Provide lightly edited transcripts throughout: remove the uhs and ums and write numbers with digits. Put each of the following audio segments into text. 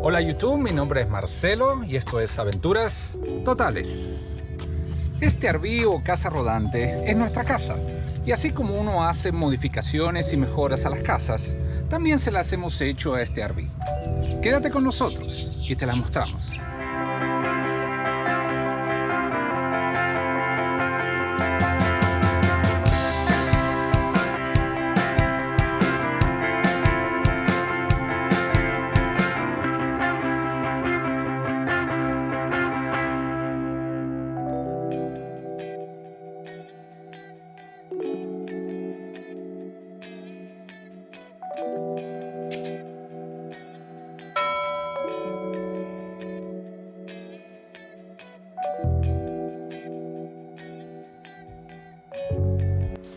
Hola YouTube, mi nombre es Marcelo y esto es Aventuras Totales. Este RV o casa rodante es nuestra casa, y así como uno hace modificaciones y mejoras a las casas, también se las hemos hecho a este RV. Quédate con nosotros y te las mostramos.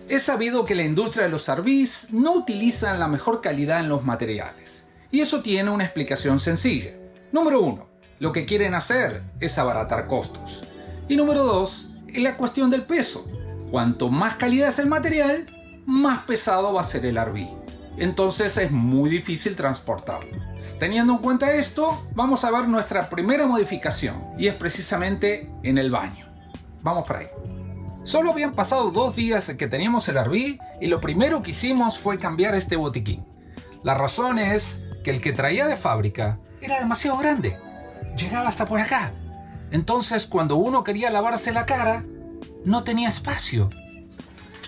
Es sabido que la industria de los RVs no utiliza la mejor calidad en los materiales. Y eso tiene una explicación sencilla. Número 1. Lo que quieren hacer es abaratar costos. Y número 2. Es la cuestión del peso. Cuanto más calidad es el material, más pesado va a ser el RV. Entonces es muy difícil transportarlo. Teniendo en cuenta esto, vamos a ver nuestra primera modificación. Y es precisamente en el baño. Vamos para ahí. Solo habían pasado 2 días que teníamos el RV y lo primero que hicimos fue cambiar este botiquín. La razón es que el que traía de fábrica era demasiado grande. Llegaba hasta por acá. Entonces cuando uno quería lavarse la cara, no tenía espacio.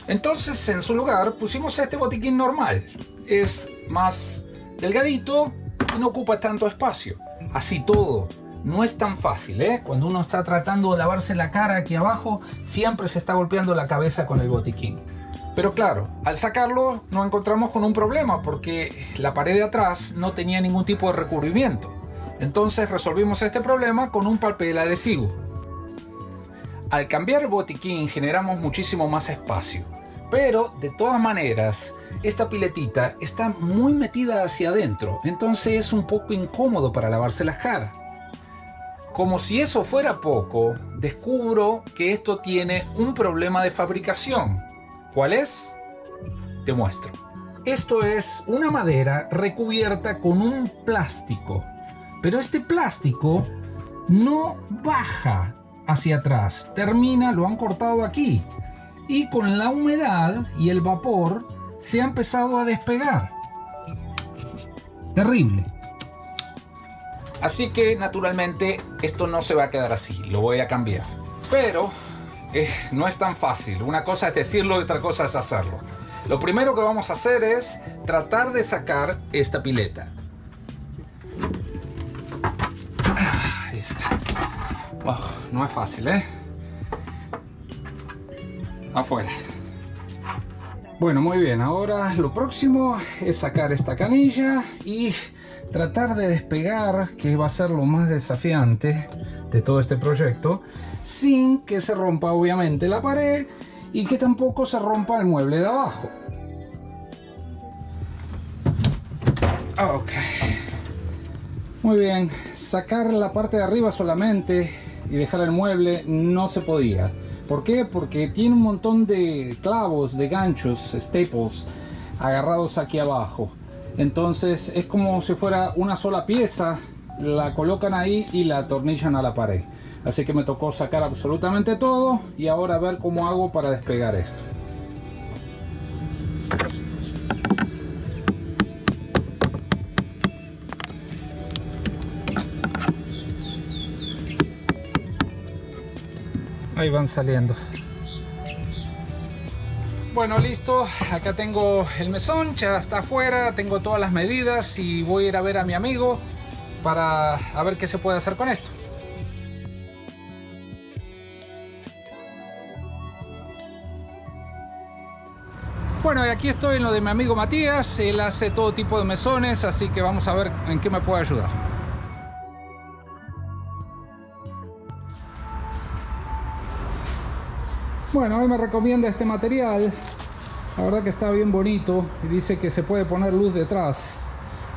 Entonces en su lugar pusimos este botiquín normal. Es más delgadito y no ocupa tanto espacio. Así todo. No es tan fácil, ¿eh? Cuando uno está tratando de lavarse la cara aquí abajo, siempre se está golpeando la cabeza con el botiquín. Pero claro, al sacarlo nos encontramos con un problema porque la pared de atrás no tenía ningún tipo de recubrimiento. Entonces resolvimos este problema con un papel adhesivo. Al cambiar el botiquín generamos muchísimo más espacio. Pero de todas maneras, esta piletita está muy metida hacia adentro. Entonces es un poco incómodo para lavarse las caras. Como si eso fuera poco, descubro que esto tiene un problema de fabricación. ¿Cuál es? Te muestro. Esto es una madera recubierta con un plástico. Pero este plástico no baja hacia atrás. Termina, lo han cortado aquí. Y con la humedad y el vapor se ha empezado a despegar. Terrible. Así que naturalmente esto no se va a quedar así, lo voy a cambiar. Pero no es tan fácil, una cosa es decirlo y otra cosa es hacerlo. Lo primero que vamos a hacer es tratar de sacar esta pileta. Ahí está. Wow, no es fácil, ¿eh? Afuera. Bueno, muy bien, ahora lo próximo es sacar esta canilla y tratar de despegar, que va a ser lo más desafiante de todo este proyecto, sin que se rompa obviamente la pared y que tampoco se rompa el mueble de abajo. Ok. Muy bien, sacar la parte de arriba solamente y dejar el mueble no se podía. ¿Por qué? Porque tiene un montón de clavos, de ganchos, staples, agarrados aquí abajo. Entonces es como si fuera una sola pieza, la colocan ahí y la atornillan a la pared. Así que me tocó sacar absolutamente todo y ahora ver cómo hago para despegar esto. Ahí van saliendo. Bueno, listo, acá tengo el mesón, ya está afuera, tengo todas las medidas y voy a ir a ver a mi amigo para ver qué se puede hacer con esto. Bueno, y aquí estoy en lo de mi amigo Matías, él hace todo tipo de mesones, así que vamos a ver en qué me puede ayudar. Bueno, él me recomienda este material. La verdad que está bien bonito y dice que se puede poner luz detrás.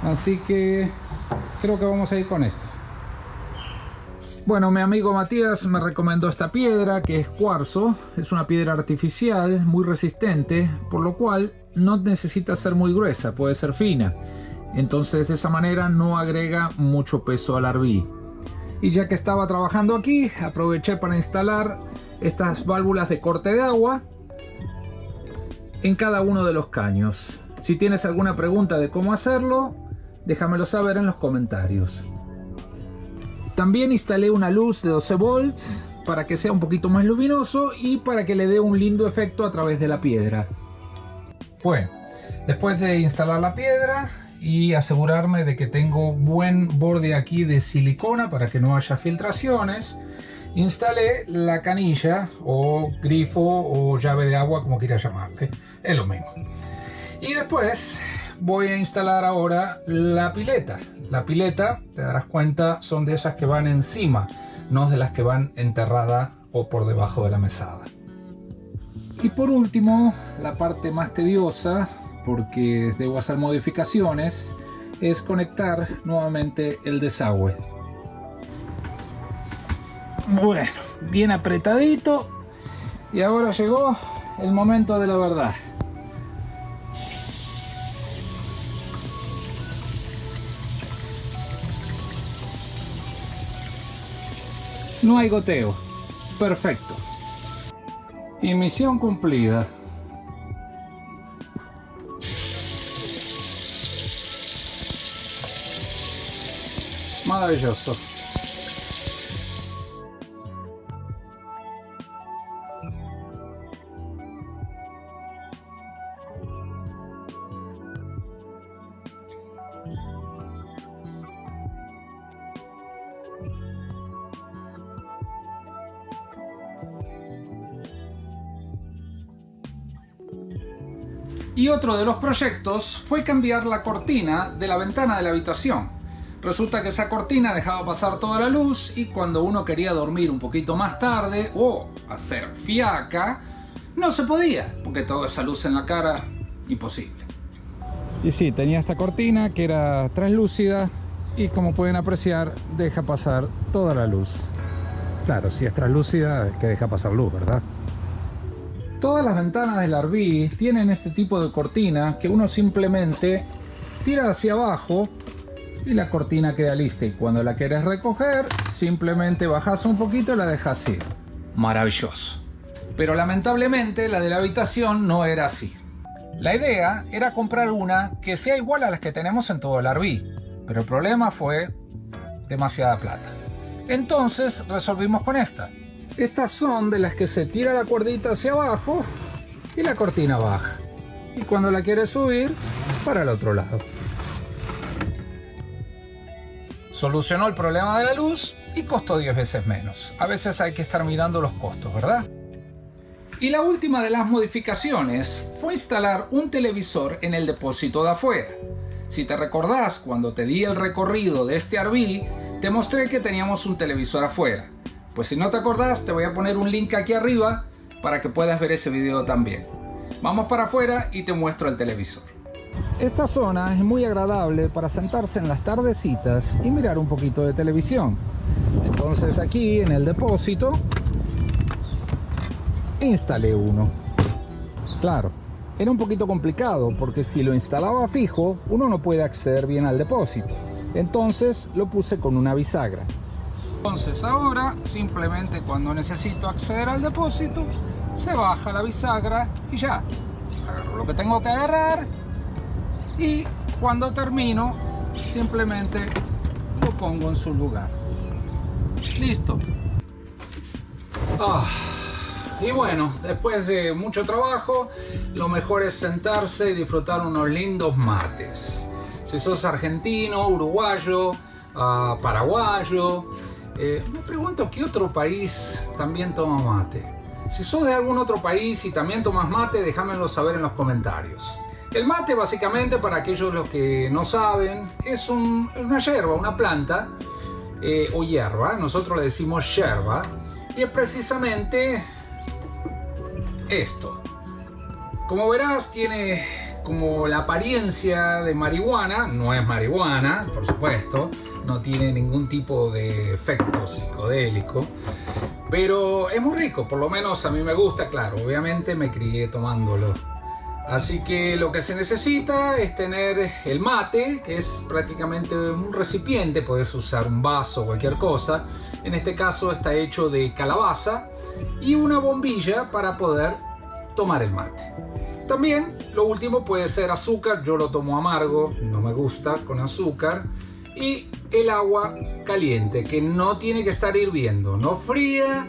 Así que creo que vamos a ir con esto. Bueno, mi amigo Matías me recomendó esta piedra que es cuarzo. Es una piedra artificial muy resistente, por lo cual no necesita ser muy gruesa, puede ser fina. Entonces de esa manera no agrega mucho peso al RV. Y ya que estaba trabajando aquí, aproveché para instalar estas válvulas de corte de agua en cada uno de los caños. Si tienes alguna pregunta de cómo hacerlo, déjamelo saber en los comentarios. También instalé una luz de 12 volts para que sea un poquito más luminoso y para que le dé un lindo efecto a través de la piedra. Bueno, después de instalar la piedra y asegurarme de que tengo buen borde aquí de silicona para que no haya filtraciones, instalé la canilla o grifo o llave de agua, como quieras llamarle, es lo mismo. Y después voy a instalar ahora la pileta. La pileta, te darás cuenta, son de esas que van encima, no de las que van enterrada o por debajo de la mesada. Y por último, la parte más tediosa, porque debo hacer modificaciones, es conectar nuevamente el desagüe. Bueno, bien apretadito, y ahora llegó el momento de la verdad. No hay goteo. Perfecto. Y misión cumplida. Maravilloso. Y otro de los proyectos fue cambiar la cortina de la ventana de la habitación. Resulta que esa cortina dejaba pasar toda la luz y cuando uno quería dormir un poquito más tarde o hacer fiaca, no se podía, porque toda esa luz en la cara, imposible. Y sí, tenía esta cortina que era translúcida y como pueden apreciar, deja pasar toda la luz. Claro, si es translúcida, es que deja pasar luz, ¿verdad? Todas las ventanas del RV tienen este tipo de cortina que uno simplemente tira hacia abajo y la cortina queda lista, y cuando la quieres recoger simplemente bajas un poquito y la dejas ir. Maravilloso. Pero lamentablemente la de la habitación no era así. La idea era comprar una que sea igual a las que tenemos en todo el RV, pero el problema fue demasiada plata. Entonces resolvimos con esta. Estas son de las que se tira la cuerdita hacia abajo y la cortina baja. Y cuando la quieres subir, para el otro lado. Solucionó el problema de la luz y costó 10 veces menos. A veces hay que estar mirando los costos, ¿verdad? Y la última de las modificaciones fue instalar un televisor en el depósito de afuera. Si te recordás, cuando te di el recorrido de este RV, te mostré que teníamos un televisor afuera. Pues si no te acordás, te voy a poner un link aquí arriba para que puedas ver ese video también. Vamos para afuera y te muestro el televisor. Esta zona es muy agradable para sentarse en las tardecitas y mirar un poquito de televisión. Entonces aquí en el depósito instalé uno. Claro, era un poquito complicado porque si lo instalaba fijo, uno no puede acceder bien al depósito. Entonces lo puse con una bisagra. Entonces ahora simplemente cuando necesito acceder al depósito, se baja la bisagra y ya. Agarro lo que tengo que agarrar y cuando termino simplemente lo pongo en su lugar. Listo. Y bueno, después de mucho trabajo, lo mejor es sentarse y disfrutar unos lindos mates. Si sos argentino, uruguayo, paraguayo, me pregunto qué otro país también toma mate. Si sos de algún otro país y también tomas mate, déjamelo saber en los comentarios. El mate, básicamente, para aquellos los que no saben, es una yerba, una planta o hierba. Nosotros le decimos yerba y es precisamente esto. Como verás, tiene como la apariencia de marihuana. No es marihuana, por supuesto. No tiene ningún tipo de efecto psicodélico. Pero es muy rico, por lo menos a mí me gusta, claro. Obviamente me crié tomándolo. Así que lo que se necesita es tener el mate, que es prácticamente un recipiente, puedes usar un vaso o cualquier cosa. En este caso está hecho de calabaza y una bombilla para poder tomar el mate. También lo último puede ser azúcar, yo lo tomo amargo, no me gusta con azúcar. Y el agua caliente, que no tiene que estar hirviendo, no fría,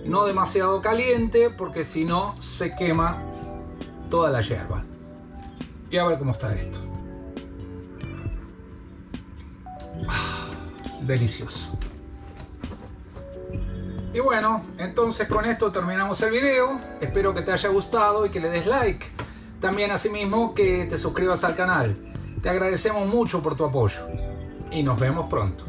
no demasiado caliente, porque si no se quema toda la yerba. Y a ver cómo está esto. Delicioso. Y bueno, entonces con esto terminamos el video. Espero que te haya gustado y que le des like. También asimismo que te suscribas al canal. Te agradecemos mucho por tu apoyo. Y nos vemos pronto.